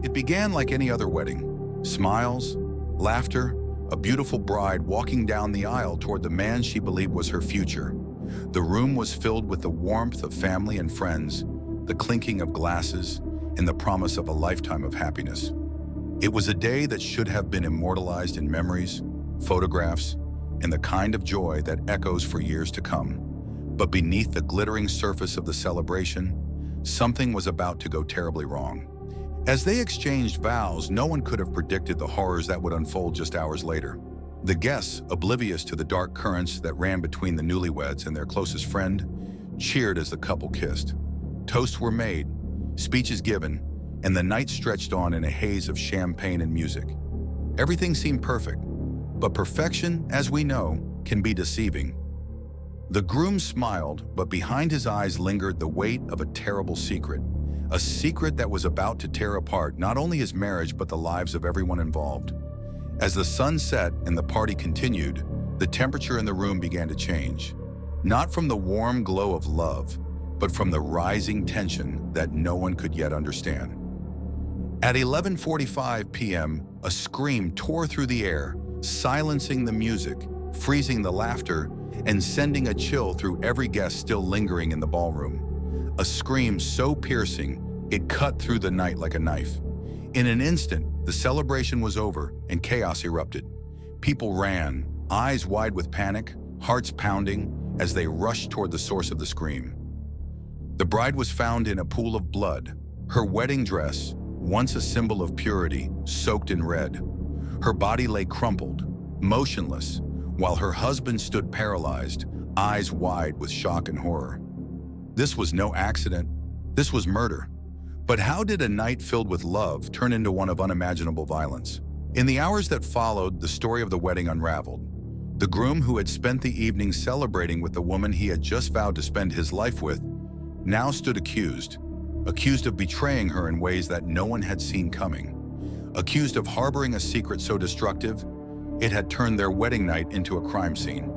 It began like any other wedding. Smiles, laughter, a beautiful bride walking down the aisle toward the man she believed was her future. The room was filled with the warmth of family and friends, the clinking of glasses, and the promise of a lifetime of happiness. It was a day that should have been immortalized in memories, photographs, and the kind of joy that echoes for years to come. But beneath the glittering surface of the celebration, something was about to go terribly wrong. As they exchanged vows, no one could have predicted the horrors that would unfold just hours later. The guests, oblivious to the dark currents that ran between the newlyweds and their closest friend, cheered as the couple kissed. Toasts were made, speeches given, and the night stretched on in a haze of champagne and music. Everything seemed perfect, but perfection, as we know, can be deceiving. The groom smiled, but behind his eyes lingered the weight of a terrible secret. A secret that was about to tear apart not only his marriage but the lives of everyone involved. As the sun set and the party continued, the temperature in the room began to change. Not from the warm glow of love, but from the rising tension that no one could yet understand. At 11:45 p.m., a scream tore through the air, silencing the music, freezing the laughter, and sending a chill through every guest still lingering in the ballroom. A scream so piercing, it cut through the night like a knife. In an instant, the celebration was over and chaos erupted. People ran, eyes wide with panic, hearts pounding, as they rushed toward the source of the scream. The bride was found in a pool of blood, her wedding dress, once a symbol of purity, soaked in red. Her body lay crumpled, motionless, while her husband stood paralyzed, eyes wide with shock and horror. This was no accident. This was murder. But how did a night filled with love turn into one of unimaginable violence? In the hours that followed, the story of the wedding unraveled. The groom, who had spent the evening celebrating with the woman he had just vowed to spend his life with, now stood accused of betraying her in ways that no one had seen coming, accused of harboring a secret so destructive, it had turned their wedding night into a crime scene.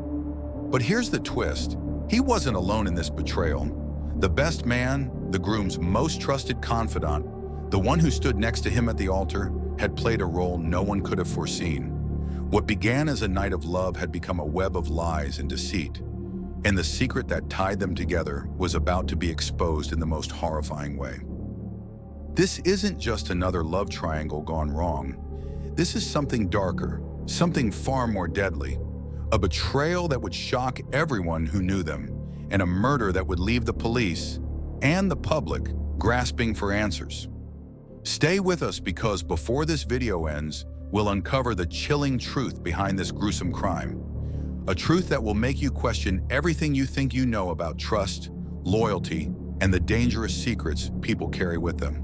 But here's the twist. He wasn't alone in this betrayal. The best man, the groom's most trusted confidant, the one who stood next to him at the altar, had played a role no one could have foreseen. What began as a night of love had become a web of lies and deceit, and the secret that tied them together was about to be exposed in the most horrifying way. This isn't just another love triangle gone wrong. This is something darker, something far more deadly, a betrayal that would shock everyone who knew them, and a murder that would leave the police and the public grasping for answers. Stay with us, because before this video ends, we'll uncover the chilling truth behind this gruesome crime. A truth that will make you question everything you think you know about trust, loyalty, and the dangerous secrets people carry with them.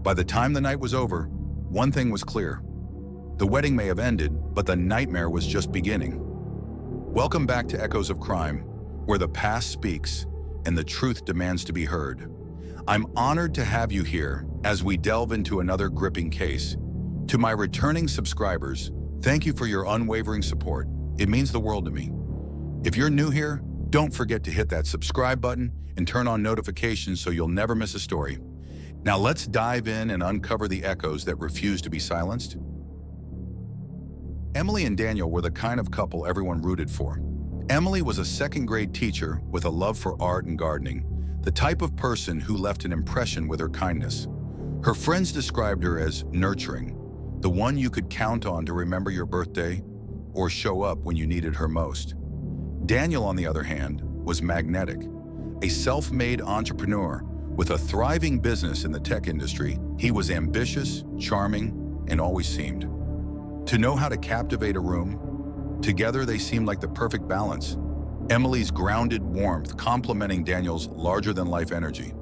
By the time the night was over, one thing was clear. The wedding may have ended, but the nightmare was just beginning. Welcome back to Echoes of Crime, where the past speaks and the truth demands to be heard. I'm honored to have you here as we delve into another gripping case. To my returning subscribers, thank you for your unwavering support. It means the world to me. If you're new here, don't forget to hit that subscribe button and turn on notifications so you'll never miss a story. Now let's dive in and uncover the echoes that refuse to be silenced. Emily and Daniel were the kind of couple everyone rooted for. Emily was a second-grade teacher with a love for art and gardening, the type of person who left an impression with her kindness. Her friends described her as nurturing, the one you could count on to remember your birthday or show up when you needed her most. Daniel, on the other hand, was magnetic, a self-made entrepreneur with a thriving business in the tech industry. He was ambitious, charming, and always seemed to know how to captivate a room. Together, they seemed like the perfect balance. Emily's grounded warmth complementing Daniel's larger-than-life energy.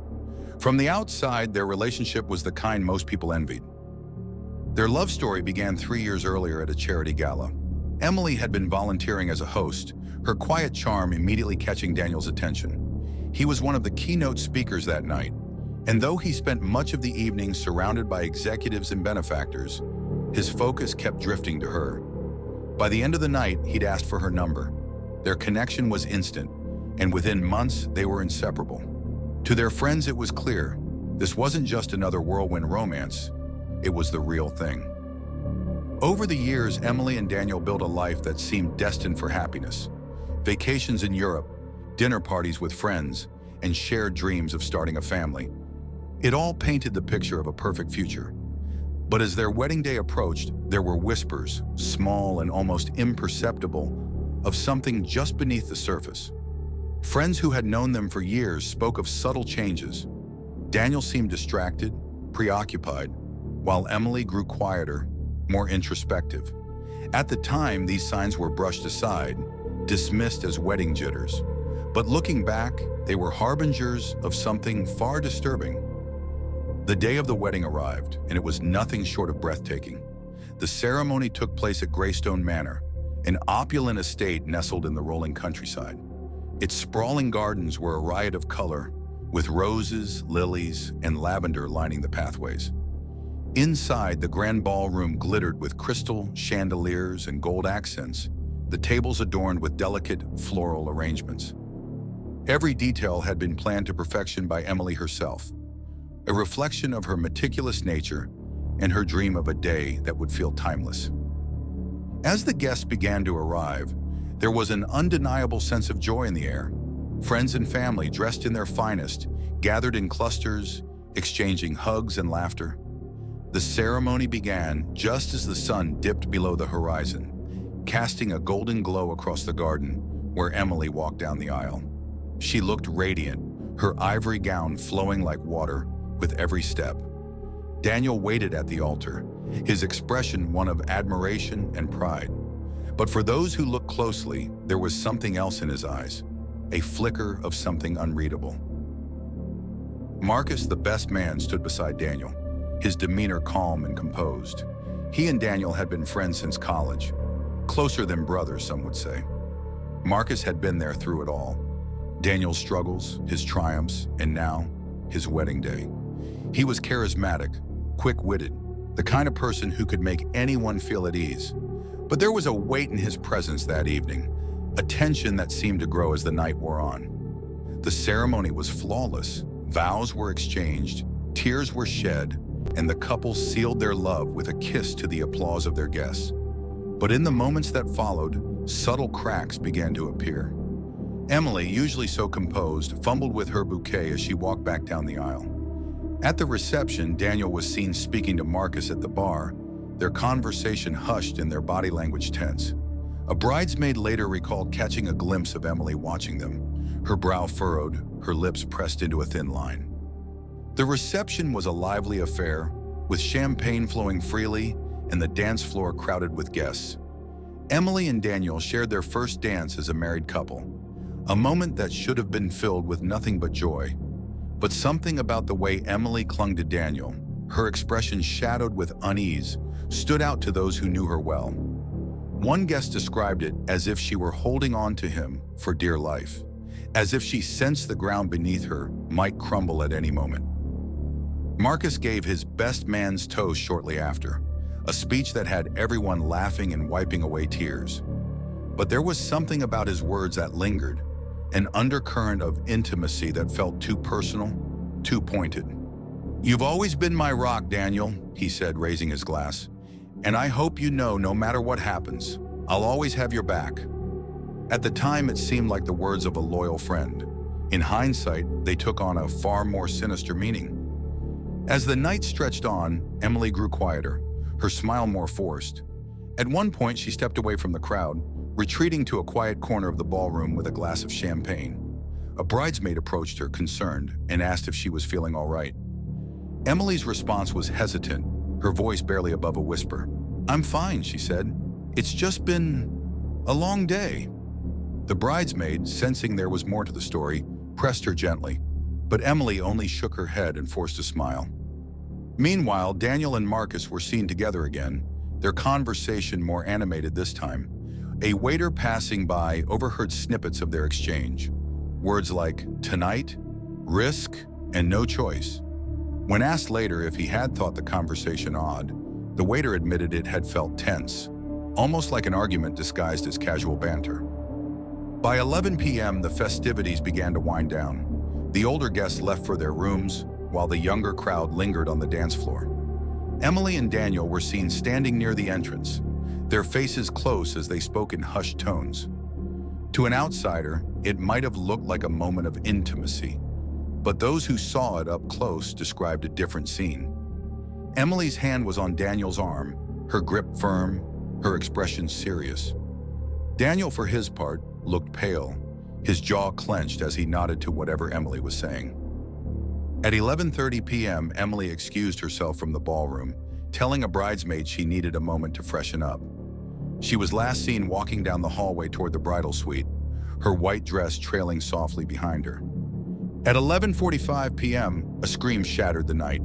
From the outside, their relationship was the kind most people envied. Their love story began 3 years earlier at a charity gala. Emily had been volunteering as a host, her quiet charm immediately catching Daniel's attention. He was one of the keynote speakers that night, and though he spent much of the evening surrounded by executives and benefactors, his focus kept drifting to her. By the end of the night, he'd asked for her number. Their connection was instant, and within months, they were inseparable. To their friends, it was clear, this wasn't just another whirlwind romance. it was the real thing. Over the years, Emily and Daniel built a life that seemed destined for happiness. Vacations in Europe, dinner parties with friends, and shared dreams of starting a family. It all painted the picture of a perfect future. But as their wedding day approached, there were whispers, small and almost imperceptible, of something just beneath the surface. Friends who had known them for years spoke of subtle changes. Daniel seemed distracted, preoccupied, while Emily grew quieter, more introspective. At the time, these signs were brushed aside, dismissed as wedding jitters. But looking back, they were harbingers of something far disturbing. The day of the wedding arrived, and it was nothing short of breathtaking. The ceremony took place at Greystone Manor, an opulent estate nestled in the rolling countryside. Its sprawling gardens were a riot of color, with roses, lilies, and lavender lining the pathways. Inside, the grand ballroom glittered with crystal chandeliers and gold accents, the tables adorned with delicate floral arrangements. Every detail had been planned to perfection by Emily herself, a reflection of her meticulous nature and her dream of a day that would feel timeless. As the guests began to arrive, there was an undeniable sense of joy in the air. Friends and family, dressed in their finest, gathered in clusters, exchanging hugs and laughter. The ceremony began just as the sun dipped below the horizon, casting a golden glow across the garden where Emily walked down the aisle. She looked radiant, her ivory gown flowing like water with every step. Daniel waited at the altar, his expression one of admiration and pride. But for those who looked closely, there was something else in his eyes, a flicker of something unreadable. Marcus, the best man, stood beside Daniel, his demeanor calm and composed. He and Daniel had been friends since college, closer than brothers, some would say. Marcus had been there through it all. Daniel's struggles, his triumphs, and now, his wedding day. He was charismatic, quick-witted, the kind of person who could make anyone feel at ease. But there was a weight in his presence that evening, a tension that seemed to grow as the night wore on. The ceremony was flawless. Vows were exchanged, tears were shed, and the couple sealed their love with a kiss to the applause of their guests. But in the moments that followed, subtle cracks began to appear. Emily, usually so composed, fumbled with her bouquet as she walked back down the aisle. At the reception, Daniel was seen speaking to Marcus at the bar, their conversation hushed and their body language tense. A bridesmaid later recalled catching a glimpse of Emily watching them, her brow furrowed, her lips pressed into a thin line. The reception was a lively affair, with champagne flowing freely and the dance floor crowded with guests. Emily and Daniel shared their first dance as a married couple, a moment that should have been filled with nothing but joy. But something about the way Emily clung to Daniel, her expression shadowed with unease, stood out to those who knew her well. One guest described it as if she were holding on to him for dear life, as if she sensed the ground beneath her might crumble at any moment. Marcus gave his best man's toast shortly after, a speech that had everyone laughing and wiping away tears. But there was something about his words that lingered, an undercurrent of intimacy that felt too personal, too pointed. "You've always been my rock, Daniel," he said, raising his glass. "And I hope you know no matter what happens, I'll always have your back." At the time, it seemed like the words of a loyal friend. In hindsight, they took on a far more sinister meaning. As the night stretched on, Emily grew quieter, her smile more forced. At one point, she stepped away from the crowd, retreating to a quiet corner of the ballroom with a glass of champagne. A bridesmaid approached her, concerned, and asked if she was feeling all right. Emily's response was hesitant, her voice barely above a whisper. "I'm fine," she said. "It's just been a long day." The bridesmaid, sensing there was more to the story, pressed her gently, but Emily only shook her head and forced a smile. Meanwhile, Daniel and Marcus were seen together again, their conversation more animated this time. A waiter passing by overheard snippets of their exchange, words like "tonight," "risk," and "no choice." When asked later if he had thought the conversation odd, the waiter admitted it had felt tense, almost like an argument disguised as casual banter. By 11 p.m., the festivities began to wind down. The older guests left for their rooms, while the younger crowd lingered on the dance floor. Emily and Daniel were seen standing near the entrance, their faces close as they spoke in hushed tones. To an outsider, it might have looked like a moment of intimacy, but those who saw it up close described a different scene. Emily's hand was on Daniel's arm, her grip firm, her expression serious. Daniel, for his part, looked pale, his jaw clenched as he nodded to whatever Emily was saying. At 11:30 p.m., Emily excused herself from the ballroom, telling a bridesmaid she needed a moment to freshen up. She was last seen walking down the hallway toward the bridal suite, her white dress trailing softly behind her. At 11:45 p.m., a scream shattered the night.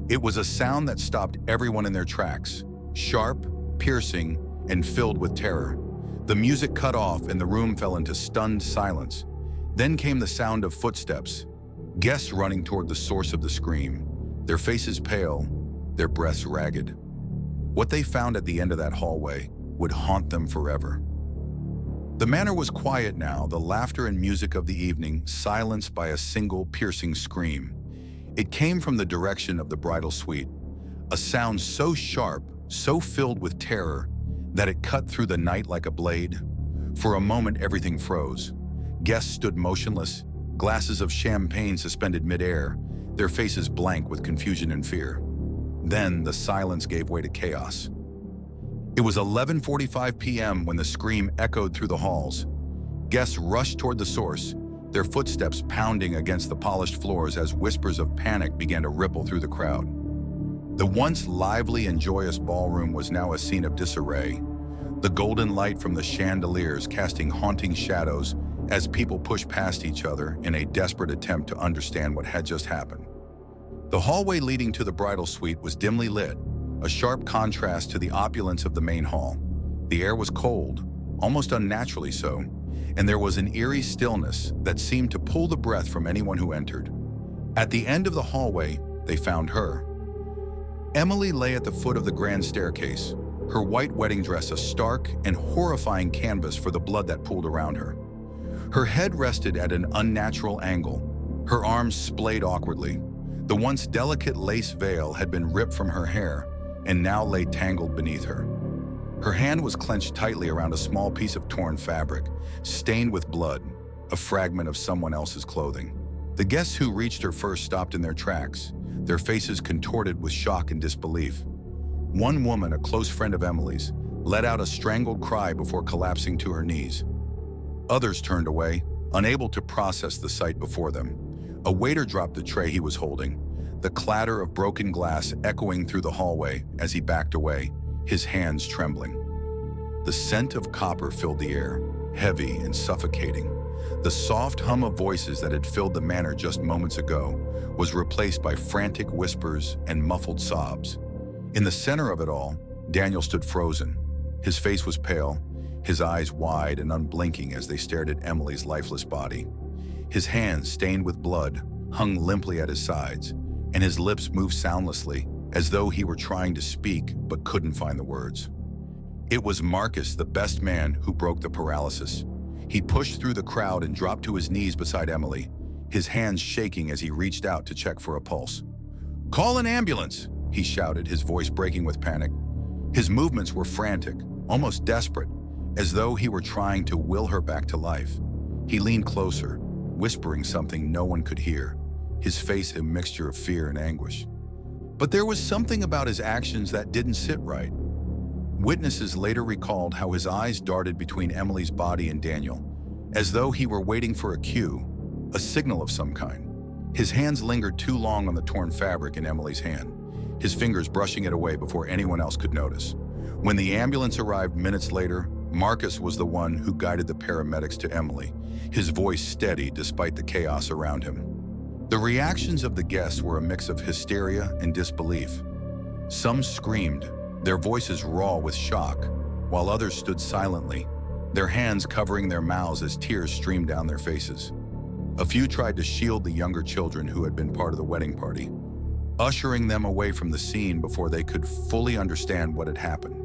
It was a sound that stopped everyone in their tracks, sharp, piercing, and filled with terror. The music cut off and the room fell into stunned silence. Then came the sound of footsteps, guests running toward the source of the scream, their faces pale, their breaths ragged. What they found at the end of that hallway would haunt them forever. The manor was quiet now, the laughter and music of the evening silenced by a single piercing scream. It came from the direction of the bridal suite, a sound so sharp, so filled with terror, that it cut through the night like a blade. For a moment, everything froze. Guests stood motionless, glasses of champagne suspended midair, their faces blank with confusion and fear. Then the silence gave way to chaos. It was 11:45 p.m. when the scream echoed through the halls. Guests rushed toward the source, their footsteps pounding against the polished floors as whispers of panic began to ripple through the crowd. The once lively and joyous ballroom was now a scene of disarray, the golden light from the chandeliers casting haunting shadows as people pushed past each other in a desperate attempt to understand what had just happened. The hallway leading to the bridal suite was dimly lit, a sharp contrast to the opulence of the main hall. The air was cold, almost unnaturally so, and there was an eerie stillness that seemed to pull the breath from anyone who entered. At the end of the hallway, they found her. Emily lay at the foot of the grand staircase, her white wedding dress a stark and horrifying canvas for the blood that pooled around her. Her head rested at an unnatural angle, her arms splayed awkwardly. The once delicate lace veil had been ripped from her hair and now lay tangled beneath her. Her hand was clenched tightly around a small piece of torn fabric, stained with blood, a fragment of someone else's clothing. The guests who reached her first stopped in their tracks, their faces contorted with shock and disbelief. One woman, a close friend of Emily's, let out a strangled cry before collapsing to her knees. Others turned away, unable to process the sight before them. A waiter dropped the tray he was holding, the clatter of broken glass echoing through the hallway as he backed away, his hands trembling. The scent of copper filled the air, heavy and suffocating. The soft hum of voices that had filled the manor just moments ago was replaced by frantic whispers and muffled sobs. In the center of it all, Daniel stood frozen. His face was pale, his eyes wide and unblinking as they stared at Emily's lifeless body. His hands, stained with blood, hung limply at his sides, and his lips moved soundlessly, as though he were trying to speak but couldn't find the words. It was Marcus, the best man, who broke the paralysis. He pushed through the crowd and dropped to his knees beside Emily, his hands shaking as he reached out to check for a pulse. "Call an ambulance!" he shouted, his voice breaking with panic. His movements were frantic, almost desperate, as though he were trying to will her back to life. He leaned closer, whispering something no one could hear, his face a mixture of fear and anguish. But there was something about his actions that didn't sit right. Witnesses later recalled how his eyes darted between Emily's body and Daniel, as though he were waiting for a cue, a signal of some kind. His hands lingered too long on the torn fabric in Emily's hand, his fingers brushing it away before anyone else could notice. When the ambulance arrived minutes later, Marcus was the one who guided the paramedics to Emily, his voice steady despite the chaos around him. The reactions of the guests were a mix of hysteria and disbelief. Some screamed, their voices raw with shock, while others stood silently, their hands covering their mouths as tears streamed down their faces. A few tried to shield the younger children who had been part of the wedding party, ushering them away from the scene before they could fully understand what had happened.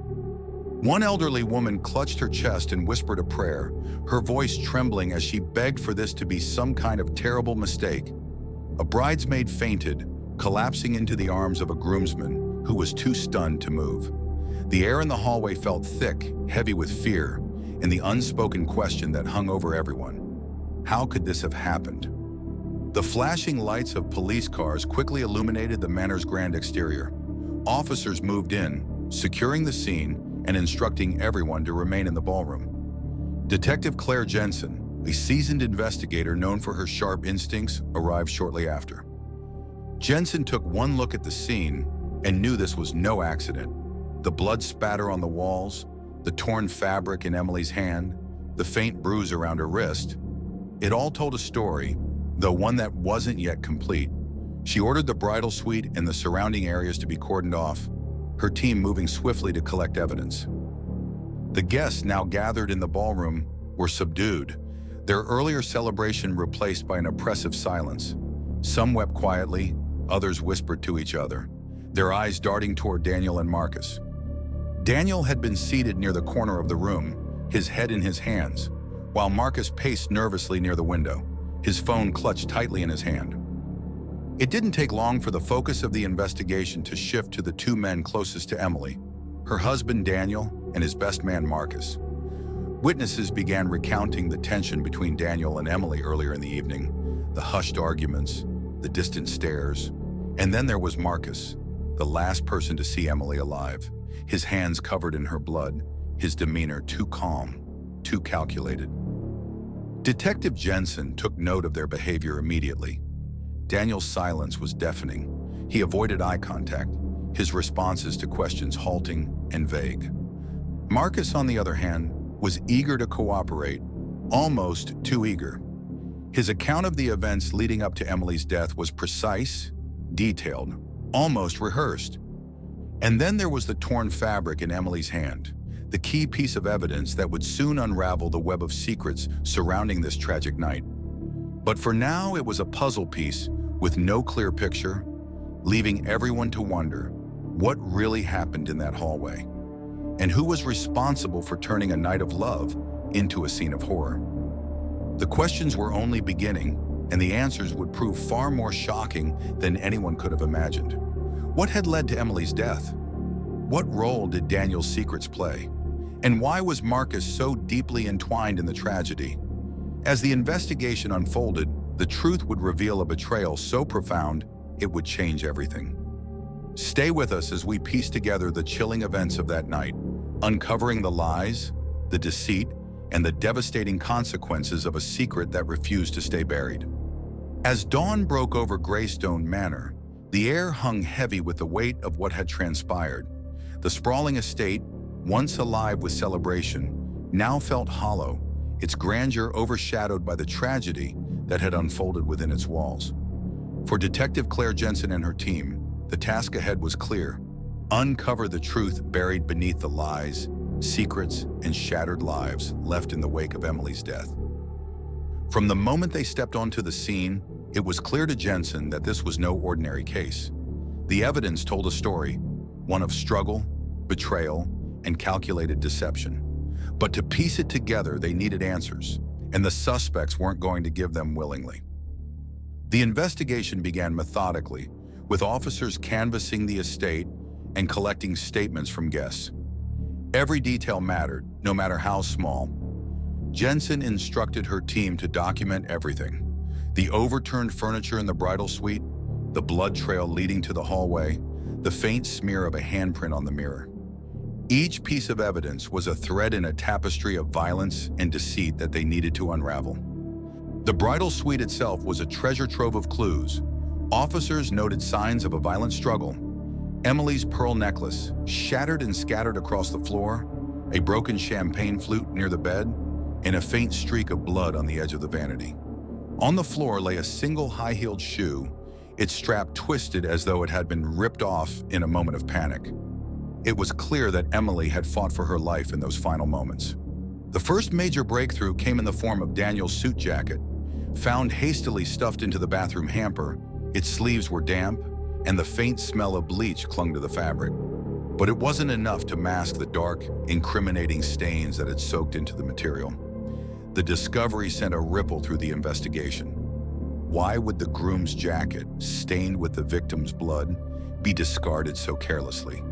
One elderly woman clutched her chest and whispered a prayer, her voice trembling as she begged for this to be some kind of terrible mistake. A bridesmaid fainted, collapsing into the arms of a groomsman who was too stunned to move. The air in the hallway felt thick, heavy with fear, and the unspoken question that hung over everyone. How could this have happened? The flashing lights of police cars quickly illuminated the manor's grand exterior. Officers moved in, securing the scene and instructing everyone to remain in the ballroom. Detective Claire Jensen, a seasoned investigator known for her sharp instincts, arrived shortly after. Jensen took one look at the scene and knew this was no accident. The blood spatter on the walls, the torn fabric in Emily's hand, the faint bruise around her wrist. It all told a story, though one that wasn't yet complete. She ordered the bridal suite and the surrounding areas to be cordoned off, her team moving swiftly to collect evidence. The guests now gathered in the ballroom were subdued, their earlier celebration replaced by an oppressive silence. Some wept quietly, others whispered to each other, their eyes darting toward Daniel and Marcus. Daniel had been seated near the corner of the room, his head in his hands, while Marcus paced nervously near the window, his phone clutched tightly in his hand. It didn't take long for the focus of the investigation to shift to the two men closest to Emily, her husband Daniel and his best man Marcus. Witnesses began recounting the tension between Daniel and Emily earlier in the evening, the hushed arguments, the distant stares, and then there was Marcus, the last person to see Emily alive, his hands covered in her blood, his demeanor too calm, too calculated. Detective Jensen took note of their behavior immediately. Daniel's silence was deafening. He avoided eye contact, his responses to questions halting and vague. Marcus, on the other hand, was eager to cooperate, almost too eager. His account of the events leading up to Emily's death was precise, detailed, almost rehearsed. And then there was the torn fabric in Emily's hand, the key piece of evidence that would soon unravel the web of secrets surrounding this tragic night. But for now, it was a puzzle piece with no clear picture, leaving everyone to wonder what really happened in that hallway, and who was responsible for turning a night of love into a scene of horror. The questions were only beginning, and the answers would prove far more shocking than anyone could have imagined. What had led to Emily's death? What role did Daniel's secrets play? And why was Marcus so deeply entwined in the tragedy? As the investigation unfolded, the truth would reveal a betrayal so profound it would change everything. Stay with us as we piece together the chilling events of that night, uncovering the lies, the deceit, and the devastating consequences of a secret that refused to stay buried. As dawn broke over Greystone Manor, the air hung heavy with the weight of what had transpired. The sprawling estate, once alive with celebration, now felt hollow, its grandeur overshadowed by the tragedy that had unfolded within its walls. For Detective Claire Jensen and her team, the task ahead was clear: uncover the truth buried beneath the lies, secrets, and shattered lives left in the wake of Emily's death. From the moment they stepped onto the scene, it was clear to Jensen that this was no ordinary case. The evidence told a story, one of struggle, betrayal, and calculated deception. But to piece it together, they needed answers, and the suspects weren't going to give them willingly. The investigation began methodically, with officers canvassing the estate and collecting statements from guests. Every detail mattered, no matter how small. Jensen instructed her team to document everything: the overturned furniture in the bridal suite, the blood trail leading to the hallway, the faint smear of a handprint on the mirror. Each piece of evidence was a thread in a tapestry of violence and deceit that they needed to unravel. The bridal suite itself was a treasure trove of clues. Officers noted signs of a violent struggle: Emily's pearl necklace, shattered and scattered across the floor, a broken champagne flute near the bed, and a faint streak of blood on the edge of the vanity. On the floor lay a single high-heeled shoe, its strap twisted as though it had been ripped off in a moment of panic. It was clear that Emily had fought for her life in those final moments. The first major breakthrough came in the form of Daniel's suit jacket. Found hastily stuffed into the bathroom hamper, its sleeves were damp, and the faint smell of bleach clung to the fabric. But it wasn't enough to mask the dark, incriminating stains that had soaked into the material. The discovery sent a ripple through the investigation. Why would the groom's jacket, stained with the victim's blood, be discarded so carelessly?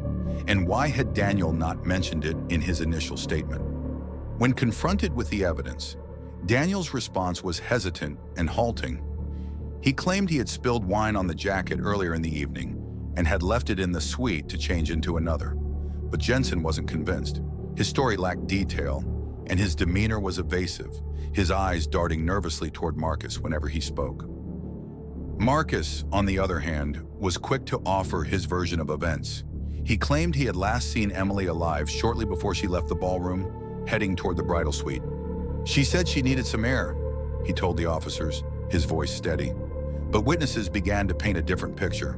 And why had Daniel not mentioned it in his initial statement? When confronted with the evidence, Daniel's response was hesitant and halting. He claimed he had spilled wine on the jacket earlier in the evening and had left it in the suite to change into another. But Jensen wasn't convinced. His story lacked detail, and his demeanor was evasive, his eyes darting nervously toward Marcus whenever he spoke. Marcus, on the other hand, was quick to offer his version of events. He claimed he had last seen Emily alive shortly before she left the ballroom, heading toward the bridal suite. "She said she needed some air," he told the officers, his voice steady. But witnesses began to paint a different picture,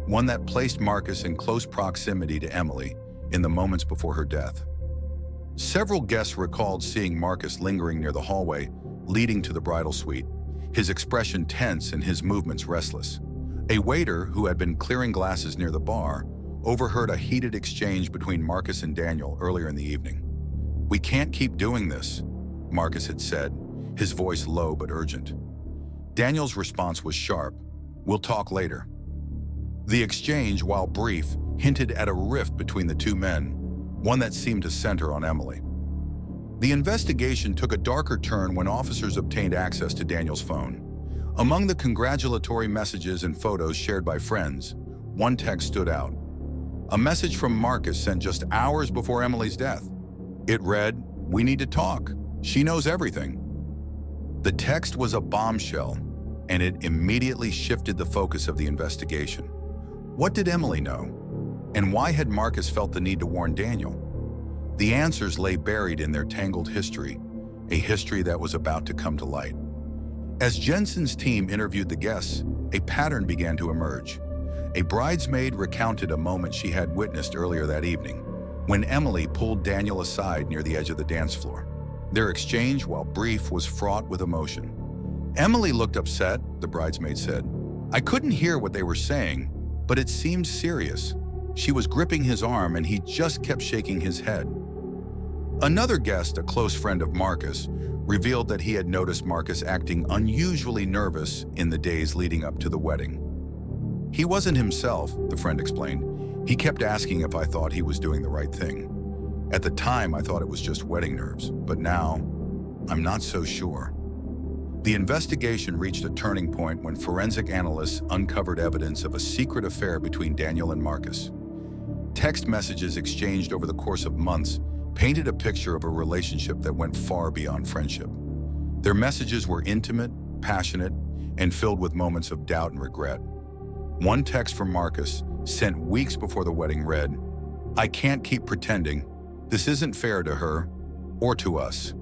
one that placed Marcus in close proximity to Emily in the moments before her death. Several guests recalled seeing Marcus lingering near the hallway leading to the bridal suite, his expression tense and his movements restless. A waiter who had been clearing glasses near the bar overheard a heated exchange between Marcus and Daniel earlier in the evening. "We can't keep doing this," Marcus had said, his voice low but urgent. Daniel's response was sharp, "We'll talk later." The exchange, while brief, hinted at a rift between the two men, one that seemed to center on Emily. The investigation took a darker turn when officers obtained access to Daniel's phone. Among the congratulatory messages and photos shared by friends, one text stood out. A message from Marcus sent just hours before Emily's death. It read, "We need to talk. She knows everything." The text was a bombshell, and it immediately shifted the focus of the investigation. What did Emily know? And why had Marcus felt the need to warn Daniel? The answers lay buried in their tangled history, a history that was about to come to light. As Jensen's team interviewed the guests, a pattern began to emerge. A bridesmaid recounted a moment she had witnessed earlier that evening, when Emily pulled Daniel aside near the edge of the dance floor. Their exchange, while brief, was fraught with emotion. "Emily looked upset," the bridesmaid said. "I couldn't hear what they were saying, but it seemed serious. She was gripping his arm and he just kept shaking his head." Another guest, a close friend of Marcus, revealed that he had noticed Marcus acting unusually nervous in the days leading up to the wedding. "He wasn't himself," the friend explained. "He kept asking if I thought he was doing the right thing. At the time, I thought it was just wedding nerves, but now, I'm not so sure." The investigation reached a turning point when forensic analysts uncovered evidence of a secret affair between Daniel and Marcus. Text messages exchanged over the course of months painted a picture of a relationship that went far beyond friendship. Their messages were intimate, passionate, and filled with moments of doubt and regret. One text from Marcus, sent weeks before the wedding, read, "I can't keep pretending. This isn't fair to her or to us."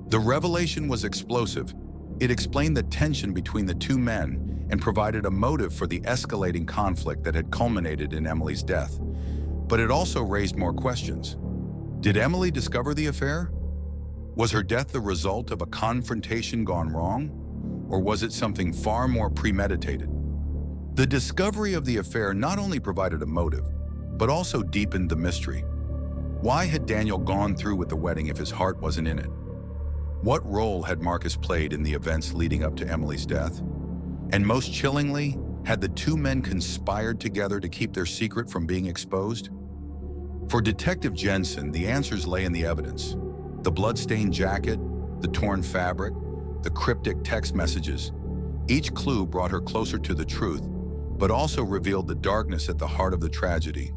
The revelation was explosive. It explained the tension between the two men and provided a motive for the escalating conflict that had culminated in Emily's death. But it also raised more questions. Did Emily discover the affair? Was her death the result of a confrontation gone wrong? Or was it something far more premeditated? The discovery of the affair not only provided a motive, but also deepened the mystery. Why had Daniel gone through with the wedding if his heart wasn't in it? What role had Marcus played in the events leading up to Emily's death? And most chillingly, had the two men conspired together to keep their secret from being exposed? For Detective Jensen, the answers lay in the evidence. The blood-stained jacket, the torn fabric, the cryptic text messages. Each clue brought her closer to the truth, but also revealed the darkness at the heart of the tragedy.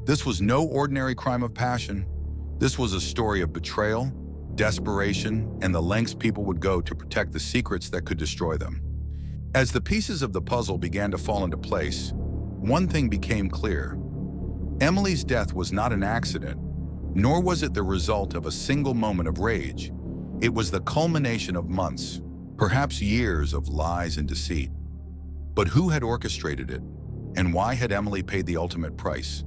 This was no ordinary crime of passion. This was a story of betrayal, desperation, and the lengths people would go to protect the secrets that could destroy them. As the pieces of the puzzle began to fall into place, one thing became clear. Emily's death was not an accident, nor was it the result of a single moment of rage. It was the culmination of months, perhaps years of lies and deceit. But who had orchestrated it, and why had Emily paid the ultimate price?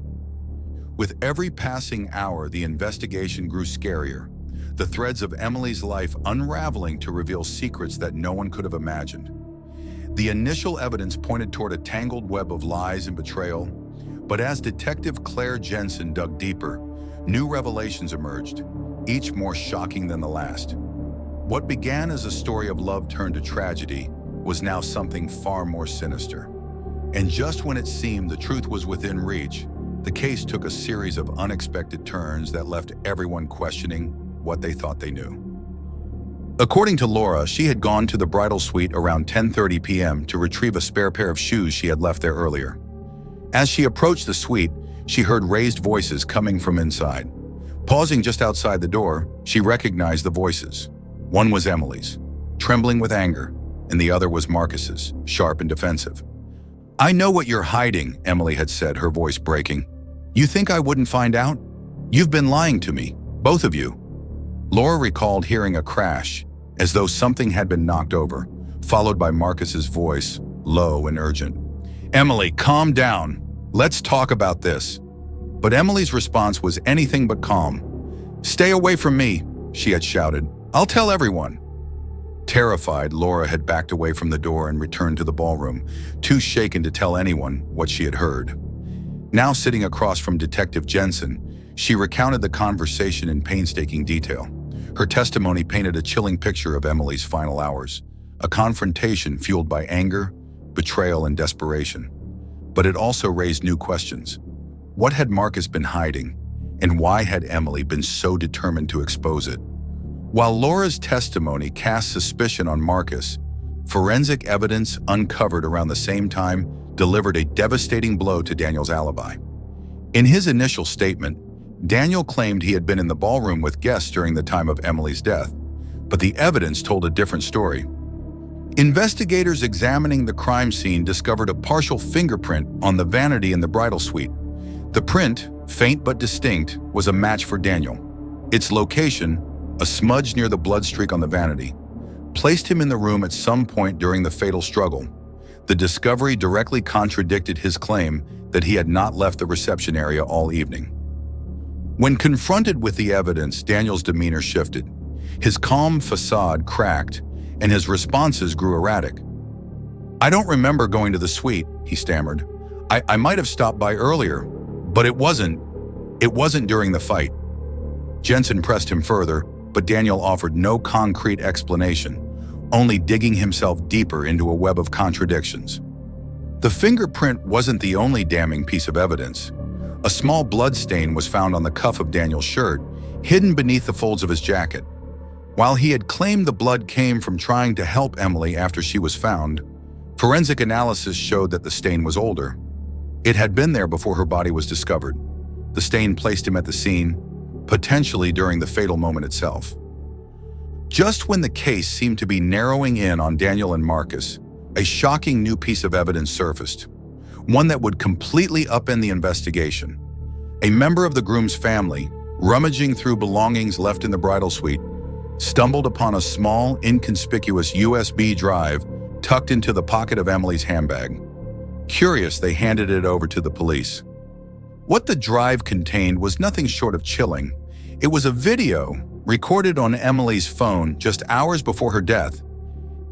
With every passing hour, the investigation grew scarier, the threads of Emily's life unraveling to reveal secrets that no one could have imagined. The initial evidence pointed toward a tangled web of lies and betrayal, but as Detective Claire Jensen dug deeper, new revelations emerged, each more shocking than the last. What began as a story of love turned to tragedy was now something far more sinister. And just when it seemed the truth was within reach, the case took a series of unexpected turns that left everyone questioning what they thought they knew. According to Laura, she had gone to the bridal suite around 10:30 p.m. to retrieve a spare pair of shoes she had left there earlier. As she approached the suite, she heard raised voices coming from inside. Pausing just outside the door, she recognized the voices. One was Emily's, trembling with anger, and the other was Marcus's, sharp and defensive. "I know what you're hiding," Emily had said, her voice breaking. "You think I wouldn't find out? You've been lying to me, both of you." Laura recalled hearing a crash, as though something had been knocked over, followed by Marcus's voice, low and urgent. "Emily, calm down. Let's talk about this." But Emily's response was anything but calm. "Stay away from me," she had shouted. "I'll tell everyone." Terrified, Laura had backed away from the door and returned to the ballroom, too shaken to tell anyone what she had heard. Now sitting across from Detective Jensen, she recounted the conversation in painstaking detail. Her testimony painted a chilling picture of Emily's final hours, a confrontation fueled by anger, betrayal, and desperation. But it also raised new questions. What had Marcus been hiding, and why had Emily been so determined to expose it? While Laura's testimony cast suspicion on Marcus, forensic evidence uncovered around the same time delivered a devastating blow to Daniel's alibi. In his initial statement, Daniel claimed he had been in the ballroom with guests during the time of Emily's death, but the evidence told a different story. Investigators examining the crime scene discovered a partial fingerprint on the vanity in the bridal suite. The print, faint but distinct, was a match for Daniel. Its location, a smudge near the blood streak on the vanity, placed him in the room at some point during the fatal struggle. The discovery directly contradicted his claim that he had not left the reception area all evening. When confronted with the evidence, Daniel's demeanor shifted. His calm facade cracked, and his responses grew erratic. "I don't remember going to the suite," he stammered. I might have stopped by earlier, but it wasn't during the fight." Jensen pressed him further, but Daniel offered no concrete explanation, only digging himself deeper into a web of contradictions. The fingerprint wasn't the only damning piece of evidence. A small blood stain was found on the cuff of Daniel's shirt, hidden beneath the folds of his jacket. While he had claimed the blood came from trying to help Emily after she was found, forensic analysis showed that the stain was older. It had been there before her body was discovered. The stain placed him at the scene, potentially during the fatal moment itself. Just when the case seemed to be narrowing in on Daniel and Marcus, a shocking new piece of evidence surfaced, one that would completely upend the investigation. A member of the groom's family, rummaging through belongings left in the bridal suite, stumbled upon a small, inconspicuous USB drive tucked into the pocket of Emily's handbag. Curious, they handed it over to the police. What the drive contained was nothing short of chilling. It was a video recorded on Emily's phone just hours before her death.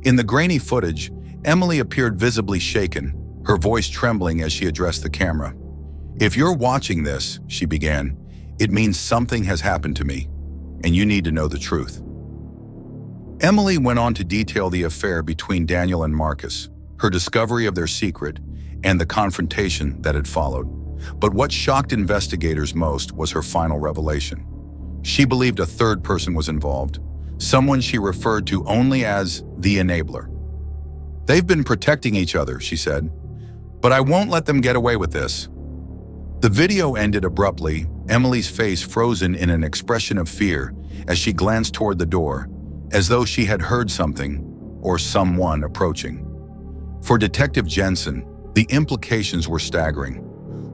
In the grainy footage, Emily appeared visibly shaken, her voice trembling as she addressed the camera. "If you're watching this," she began, "it means something has happened to me, and you need to know the truth." Emily went on to detail the affair between Daniel and Marcus, her discovery of their secret, and the confrontation that had followed. But what shocked investigators most was her final revelation. She believed a third person was involved, someone she referred to only as the enabler. "They've been protecting each other," she said, "but I won't let them get away with this." The video ended abruptly, Emily's face frozen in an expression of fear as she glanced toward the door, as though she had heard something or someone approaching. For Detective Jensen, the implications were staggering.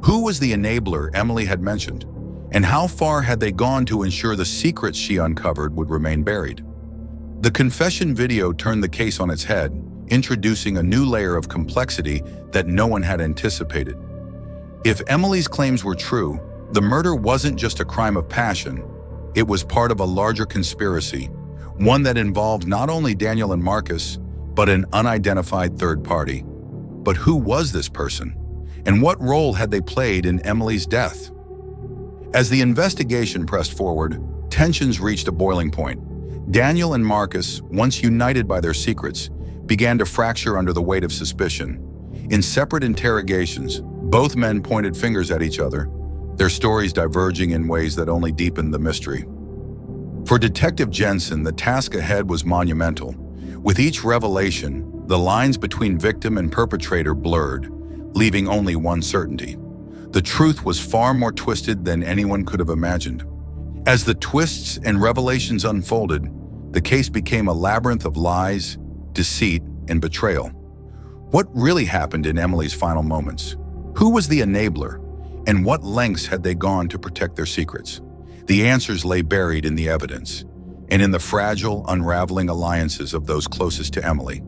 Who was the enabler Emily had mentioned, and how far had they gone to ensure the secrets she uncovered would remain buried? The confession video turned the case on its head, introducing a new layer of complexity that no one had anticipated. If Emily's claims were true, the murder wasn't just a crime of passion. It was part of a larger conspiracy, one that involved not only Daniel and Marcus, but an unidentified third party. But who was this person? And what role had they played in Emily's death? As the investigation pressed forward, tensions reached a boiling point. Daniel and Marcus, once united by their secrets, began to fracture under the weight of suspicion. In separate interrogations, both men pointed fingers at each other, their stories diverging in ways that only deepened the mystery. For Detective Jensen, the task ahead was monumental. With each revelation, the lines between victim and perpetrator blurred, leaving only one certainty. The truth was far more twisted than anyone could have imagined. As the twists and revelations unfolded, the case became a labyrinth of lies, deceit, and betrayal. What really happened in Emily's final moments? Who was the enabler? And what lengths had they gone to protect their secrets? The answers lay buried in the evidence, and in the fragile, unraveling alliances of those closest to Emily.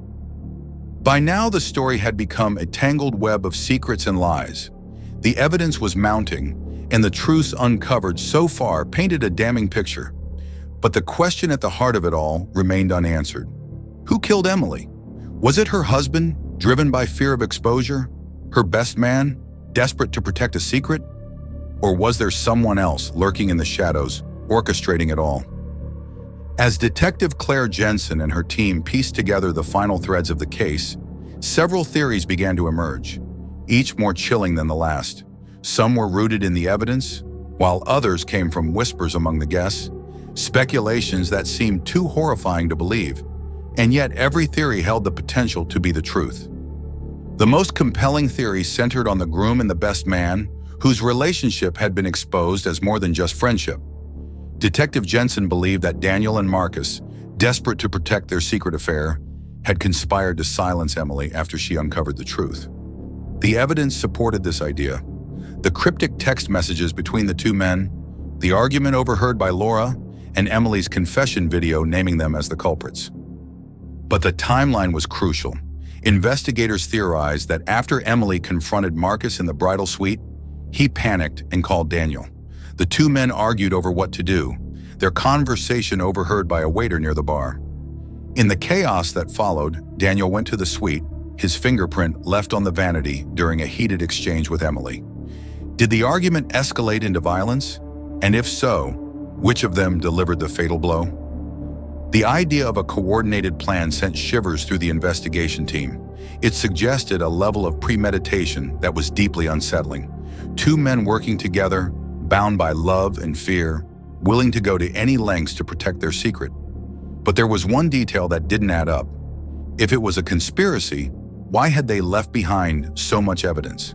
By now, the story had become a tangled web of secrets and lies. The evidence was mounting, and the truths uncovered so far painted a damning picture. But the question at the heart of it all remained unanswered. Who killed Emily? Was it her husband, driven by fear of exposure? Her best man, desperate to protect a secret? Or was there someone else lurking in the shadows, orchestrating it all? As Detective Claire Jensen and her team pieced together the final threads of the case, several theories began to emerge, each more chilling than the last. Some were rooted in the evidence, while others came from whispers among the guests, speculations that seemed too horrifying to believe, and yet every theory held the potential to be the truth. The most compelling theory centered on the groom and the best man, whose relationship had been exposed as more than just friendship. Detective Jensen believed that Daniel and Marcus, desperate to protect their secret affair, had conspired to silence Emily after she uncovered the truth. The evidence supported this idea. The cryptic text messages between the two men, the argument overheard by Laura, and Emily's confession video naming them as the culprits. But the timeline was crucial. Investigators theorized that after Emily confronted Marcus in the bridal suite, he panicked and called Daniel. The two men argued over what to do, their conversation overheard by a waiter near the bar. In the chaos that followed, Daniel went to the suite, his fingerprint left on the vanity during a heated exchange with Emily. Did the argument escalate into violence? And if so, which of them delivered the fatal blow? The idea of a coordinated plan sent shivers through the investigation team. It suggested a level of premeditation that was deeply unsettling. Two men working together, bound by love and fear, willing to go to any lengths to protect their secret. But there was one detail that didn't add up. If it was a conspiracy, why had they left behind so much evidence?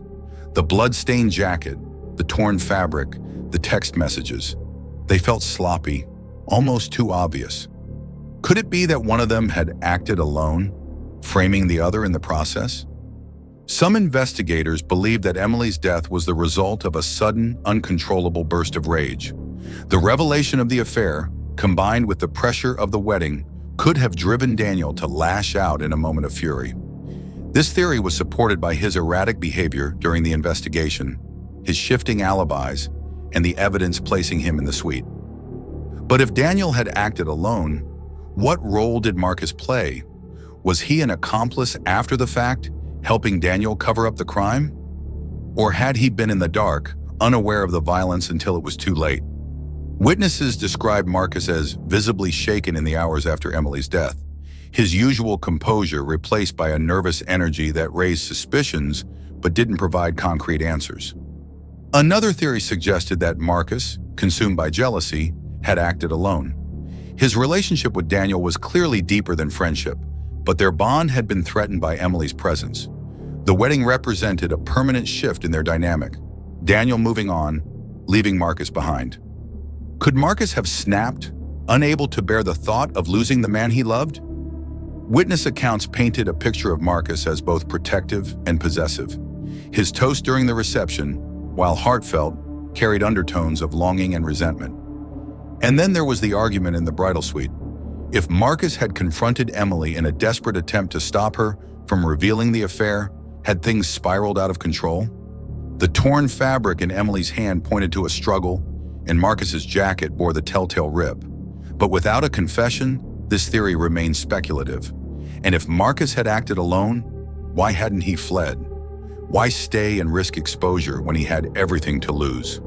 The blood-stained jacket, the torn fabric, the text messages. They felt sloppy, almost too obvious. Could it be that one of them had acted alone, framing the other in the process? Some investigators believe that Emily's death was the result of a sudden, uncontrollable burst of rage. The revelation of the affair, combined with the pressure of the wedding, could have driven Daniel to lash out in a moment of fury. This theory was supported by his erratic behavior during the investigation, his shifting alibis, and the evidence placing him in the suite. But if Daniel had acted alone, what role did Marcus play? Was he an accomplice after the fact, helping Daniel cover up the crime? Or had he been in the dark, unaware of the violence until it was too late? Witnesses described Marcus as visibly shaken in the hours after Emily's death, his usual composure replaced by a nervous energy that raised suspicions but didn't provide concrete answers. Another theory suggested that Marcus, consumed by jealousy, had acted alone. His relationship with Daniel was clearly deeper than friendship, but their bond had been threatened by Emily's presence. The wedding represented a permanent shift in their dynamic, Daniel moving on, leaving Marcus behind. Could Marcus have snapped, unable to bear the thought of losing the man he loved? Witness accounts painted a picture of Marcus as both protective and possessive. His toast during the reception, while heartfelt, carried undertones of longing and resentment. And then there was the argument in the bridal suite. If Marcus had confronted Emily in a desperate attempt to stop her from revealing the affair, had things spiraled out of control? The torn fabric in Emily's hand pointed to a struggle, and Marcus's jacket bore the telltale rip. But without a confession, this theory remained speculative. And if Marcus had acted alone, why hadn't he fled? Why stay and risk exposure when he had everything to lose?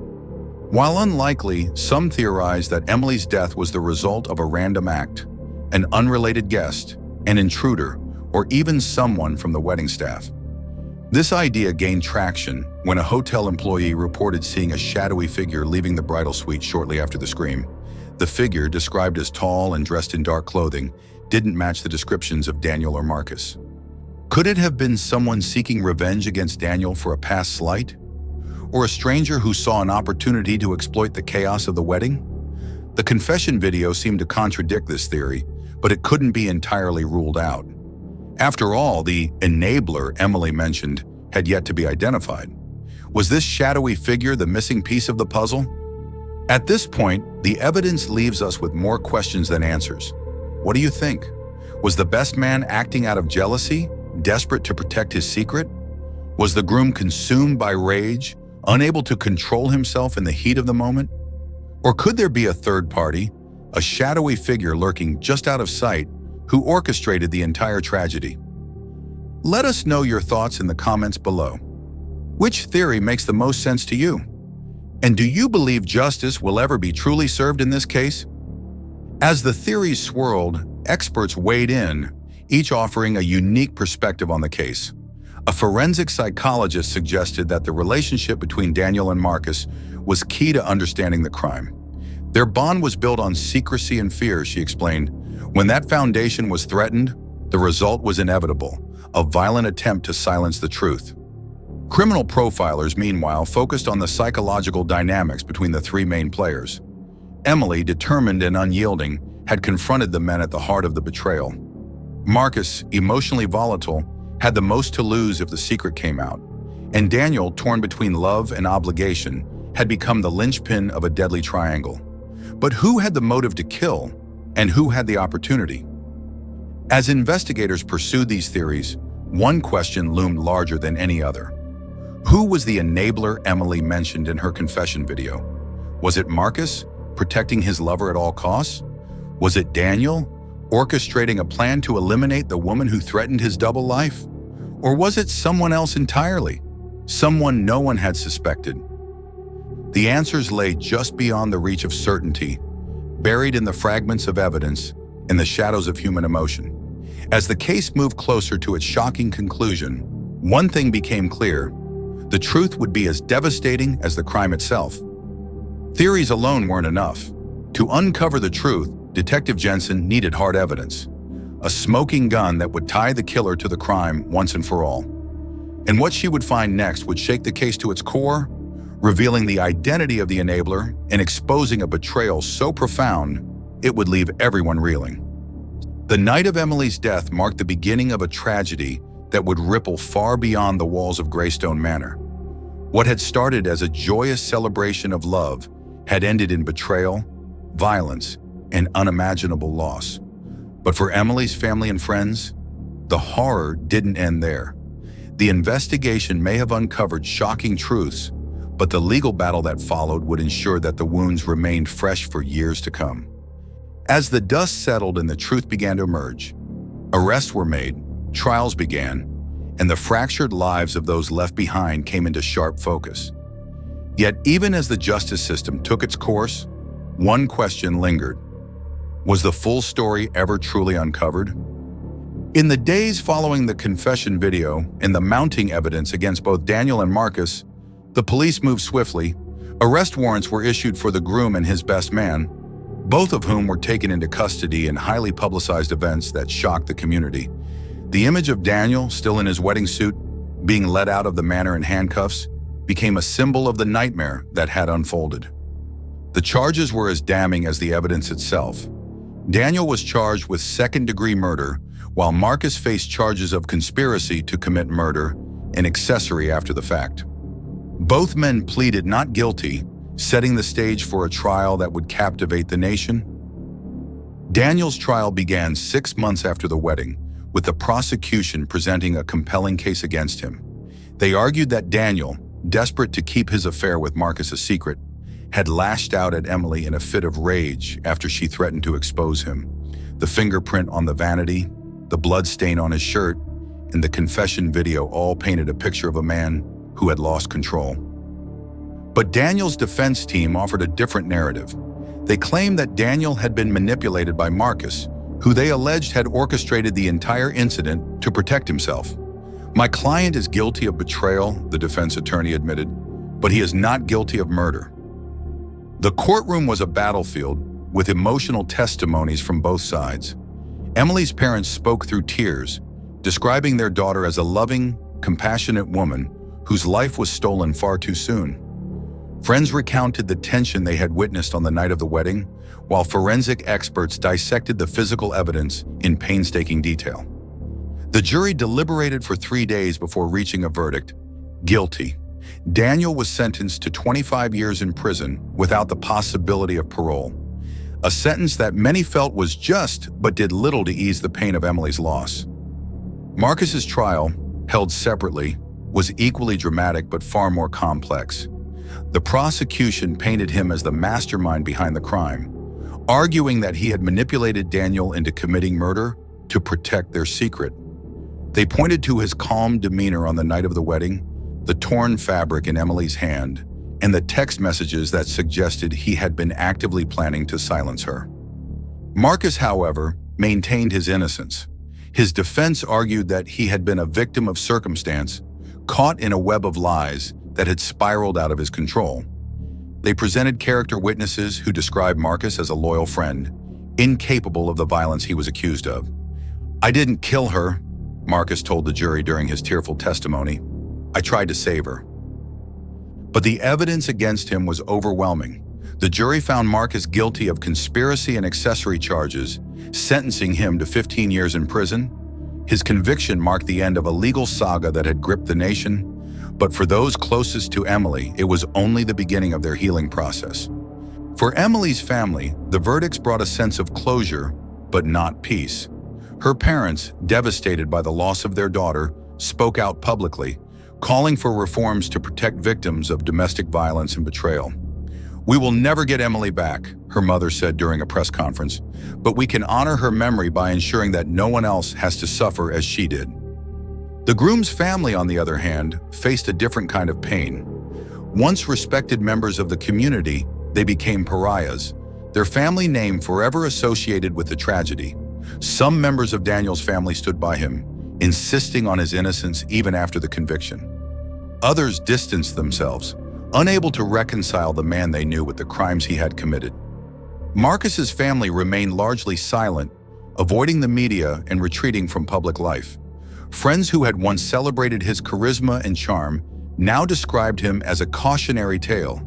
While unlikely, some theorized that Emily's death was the result of a random act, an unrelated guest, an intruder, or even someone from the wedding staff. This idea gained traction when a hotel employee reported seeing a shadowy figure leaving the bridal suite shortly after the scream. The figure, described as tall and dressed in dark clothing, didn't match the descriptions of Daniel or Marcus. Could it have been someone seeking revenge against Daniel for a past slight? Or a stranger who saw an opportunity to exploit the chaos of the wedding? The confession video seemed to contradict this theory, but it couldn't be entirely ruled out. After all, the enabler Emily mentioned had yet to be identified. Was this shadowy figure the missing piece of the puzzle? At this point, the evidence leaves us with more questions than answers. What do you think? Was the best man acting out of jealousy, desperate to protect his secret? Was the groom consumed by rage, unable to control himself in the heat of the moment? Or could there be a third party, a shadowy figure lurking just out of sight, who orchestrated the entire tragedy? Let us know your thoughts in the comments below. Which theory makes the most sense to you? And do you believe justice will ever be truly served in this case? As the theories swirled, experts weighed in, each offering a unique perspective on the case. A forensic psychologist suggested that the relationship between Daniel and Marcus was key to understanding the crime. Their bond was built on secrecy and fear, she explained. When that foundation was threatened, the result was inevitable, a violent attempt to silence the truth. Criminal profilers, meanwhile, focused on the psychological dynamics between the three main players. Emily, determined and unyielding, had confronted the men at the heart of the betrayal. Marcus, emotionally volatile, had the most to lose if the secret came out. And Daniel, torn between love and obligation, had become the linchpin of a deadly triangle. But who had the motive to kill, and who had the opportunity? As investigators pursued these theories, one question loomed larger than any other. Who was the enabler Emily mentioned in her confession video? Was it Marcus, protecting his lover at all costs? Was it Daniel, orchestrating a plan to eliminate the woman who threatened his double life? Or was it someone else entirely, someone no one had suspected? The answers lay just beyond the reach of certainty, buried in the fragments of evidence and the shadows of human emotion. As the case moved closer to its shocking conclusion, one thing became clear: the truth would be as devastating as the crime itself. Theories alone weren't enough. To uncover the truth, Detective Jensen needed hard evidence, a smoking gun that would tie the killer to the crime once and for all. And what she would find next would shake the case to its core, revealing the identity of the enabler and exposing a betrayal so profound it would leave everyone reeling. The night of Emily's death marked the beginning of a tragedy that would ripple far beyond the walls of Greystone Manor. What had started as a joyous celebration of love had ended in betrayal, violence, and unimaginable loss. But for Emily's family and friends, the horror didn't end there. The investigation may have uncovered shocking truths, but the legal battle that followed would ensure that the wounds remained fresh for years to come. As the dust settled and the truth began to emerge, arrests were made, trials began, and the fractured lives of those left behind came into sharp focus. Yet even as the justice system took its course, one question lingered. Was the full story ever truly uncovered? In the days following the confession video and the mounting evidence against both Daniel and Marcus, the police moved swiftly. Arrest warrants were issued for the groom and his best man, both of whom were taken into custody in highly publicized events that shocked the community. The image of Daniel, still in his wedding suit, being led out of the manor in handcuffs, became a symbol of the nightmare that had unfolded. The charges were as damning as the evidence itself. Daniel was charged with second-degree murder, while Marcus faced charges of conspiracy to commit murder and accessory after the fact. Both men pleaded not guilty, setting the stage for a trial that would captivate the nation. Daniel's trial began 6 months after the wedding, with the prosecution presenting a compelling case against him. They argued that Daniel, desperate to keep his affair with Marcus a secret, had lashed out at Emily in a fit of rage after she threatened to expose him. The fingerprint on the vanity, the blood stain on his shirt, and the confession video all painted a picture of a man who had lost control. But Daniel's defense team offered a different narrative. They claimed that Daniel had been manipulated by Marcus, who they alleged had orchestrated the entire incident to protect himself. My client is guilty of betrayal, the defense attorney admitted, but he is not guilty of murder. The courtroom was a battlefield with emotional testimonies from both sides. Emily's parents spoke through tears, describing their daughter as a loving, compassionate woman whose life was stolen far too soon. Friends recounted the tension they had witnessed on the night of the wedding, while forensic experts dissected the physical evidence in painstaking detail. The jury deliberated for 3 days before reaching a verdict: guilty. Daniel was sentenced to 25 years in prison without the possibility of parole, a sentence that many felt was just but did little to ease the pain of Emily's loss. Marcus's trial, held separately, was equally dramatic but far more complex. The prosecution painted him as the mastermind behind the crime, arguing that he had manipulated Daniel into committing murder to protect their secret. They pointed to his calm demeanor on the night of the wedding, the torn fabric in Emily's hand, and the text messages that suggested he had been actively planning to silence her. Marcus, however, maintained his innocence. His defense argued that he had been a victim of circumstance, caught in a web of lies that had spiraled out of his control. They presented character witnesses who described Marcus as a loyal friend, incapable of the violence he was accused of. "I didn't kill her," Marcus told the jury during his tearful testimony. "I tried to save her." But the evidence against him was overwhelming. The jury found Marcus guilty of conspiracy and accessory charges, sentencing him to 15 years in prison. His conviction marked the end of a legal saga that had gripped the nation, but for those closest to Emily, it was only the beginning of their healing process. For Emily's family, the verdicts brought a sense of closure, but not peace. Her parents, devastated by the loss of their daughter, spoke out publicly, calling for reforms to protect victims of domestic violence and betrayal. "We will never get Emily back," her mother said during a press conference, "but we can honor her memory by ensuring that no one else has to suffer as she did." The groom's family, on the other hand, faced a different kind of pain. Once respected members of the community, they became pariahs, their family name forever associated with the tragedy. Some members of Daniel's family stood by him, insisting on his innocence even after the conviction. Others distanced themselves, unable to reconcile the man they knew with the crimes he had committed. Marcus's family remained largely silent, avoiding the media and retreating from public life. Friends who had once celebrated his charisma and charm now described him as a cautionary tale,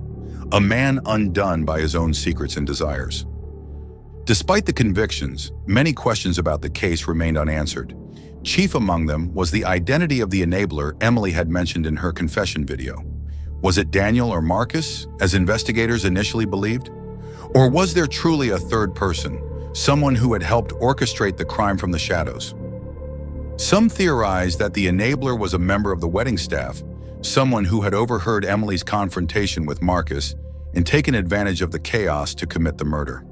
a man undone by his own secrets and desires. Despite the convictions, many questions about the case remained unanswered. Chief among them was the identity of the enabler Emily had mentioned in her confession video. Was it Daniel or Marcus, as investigators initially believed? Or was there truly a third person, someone who had helped orchestrate the crime from the shadows? Some theorized that the enabler was a member of the wedding staff, someone who had overheard Emily's confrontation with Marcus and taken advantage of the chaos to commit the murder.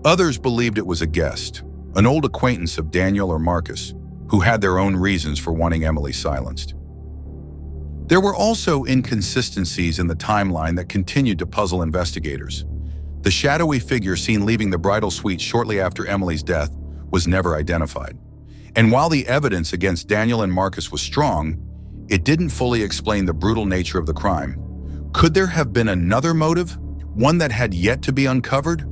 Others believed it was a guest, an old acquaintance of Daniel or Marcus, who had their own reasons for wanting Emily silenced. There were also inconsistencies in the timeline that continued to puzzle investigators. The shadowy figure seen leaving the bridal suite shortly after Emily's death was never identified. And while the evidence against Daniel and Marcus was strong, it didn't fully explain the brutal nature of the crime. Could there have been another motive, one that had yet to be uncovered?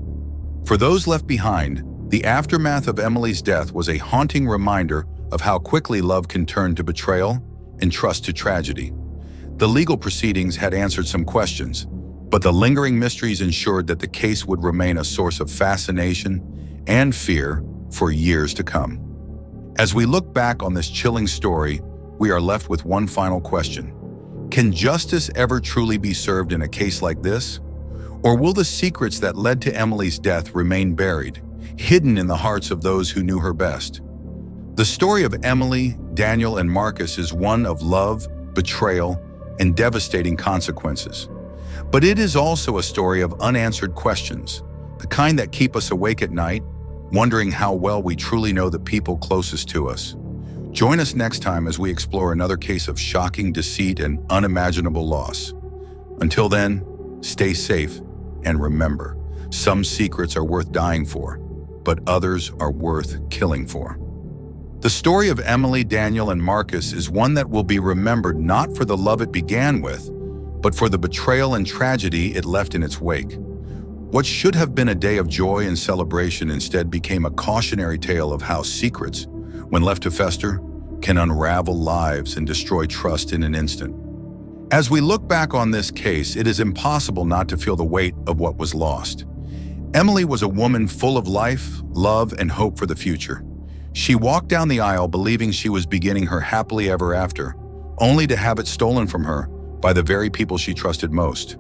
For those left behind, the aftermath of Emily's death was a haunting reminder of how quickly love can turn to betrayal and trust to tragedy. The legal proceedings had answered some questions, but the lingering mysteries ensured that the case would remain a source of fascination and fear for years to come. As we look back on this chilling story, we are left with one final question. Can justice ever truly be served in a case like this? Or will the secrets that led to Emily's death remain buried, hidden in the hearts of those who knew her best? The story of Emily, Daniel, and Marcus is one of love, betrayal, and devastating consequences. But it is also a story of unanswered questions, the kind that keep us awake at night, wondering how well we truly know the people closest to us. Join us next time as we explore another case of shocking deceit and unimaginable loss. Until then, stay safe and remember, some secrets are worth dying for, but others are worth killing for. The story of Emily, Daniel, and Marcus is one that will be remembered not for the love it began with, but for the betrayal and tragedy it left in its wake. What should have been a day of joy and celebration instead became a cautionary tale of how secrets, when left to fester, can unravel lives and destroy trust in an instant. As we look back on this case, it is impossible not to feel the weight of what was lost. Emily was a woman full of life, love, and hope for the future. She walked down the aisle believing she was beginning her happily ever after, only to have it stolen from her by the very people she trusted most.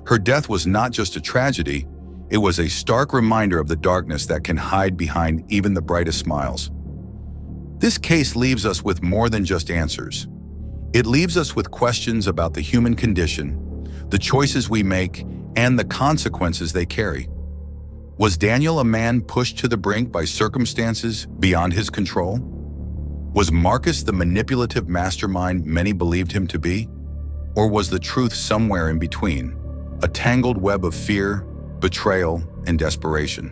Her death was not just a tragedy, it was a stark reminder of the darkness that can hide behind even the brightest smiles. This case leaves us with more than just answers. It leaves us with questions about the human condition, the choices we make, and the consequences they carry. Was Daniel a man pushed to the brink by circumstances beyond his control? Was Marcus the manipulative mastermind many believed him to be? Or was the truth somewhere in between, a tangled web of fear, betrayal, and desperation?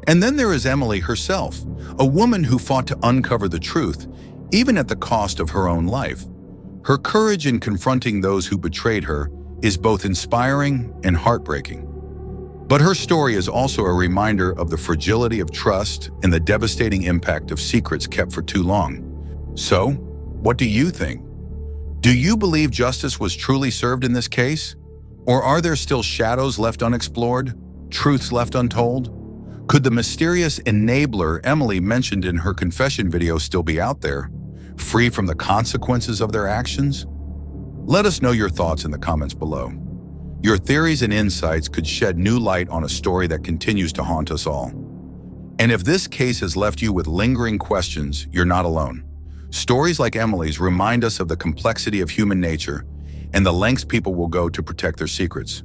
And then there is Emily herself, a woman who fought to uncover the truth, even at the cost of her own life. Her courage in confronting those who betrayed her is both inspiring and heartbreaking. But her story is also a reminder of the fragility of trust and the devastating impact of secrets kept for too long. So, what do you think? Do you believe justice was truly served in this case? Or are there still shadows left unexplored, truths left untold? Could the mysterious enabler Emily mentioned in her confession video still be out there, free from the consequences of their actions? Let us know your thoughts in the comments below. Your theories and insights could shed new light on a story that continues to haunt us all. And if this case has left you with lingering questions, you're not alone. Stories like Emily's remind us of the complexity of human nature and the lengths people will go to protect their secrets.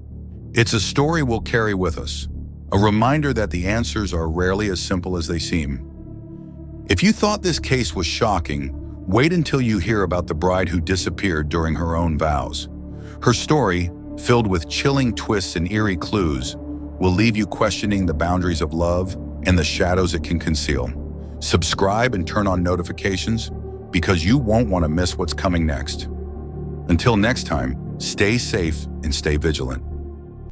It's a story we'll carry with us, a reminder that the answers are rarely as simple as they seem. If you thought this case was shocking, wait until you hear about the bride who disappeared during her own vows. Her story, filled with chilling twists and eerie clues, will leave you questioning the boundaries of love and the shadows it can conceal. Subscribe and turn on notifications because you won't want to miss what's coming next. Until next time, stay safe and stay vigilant.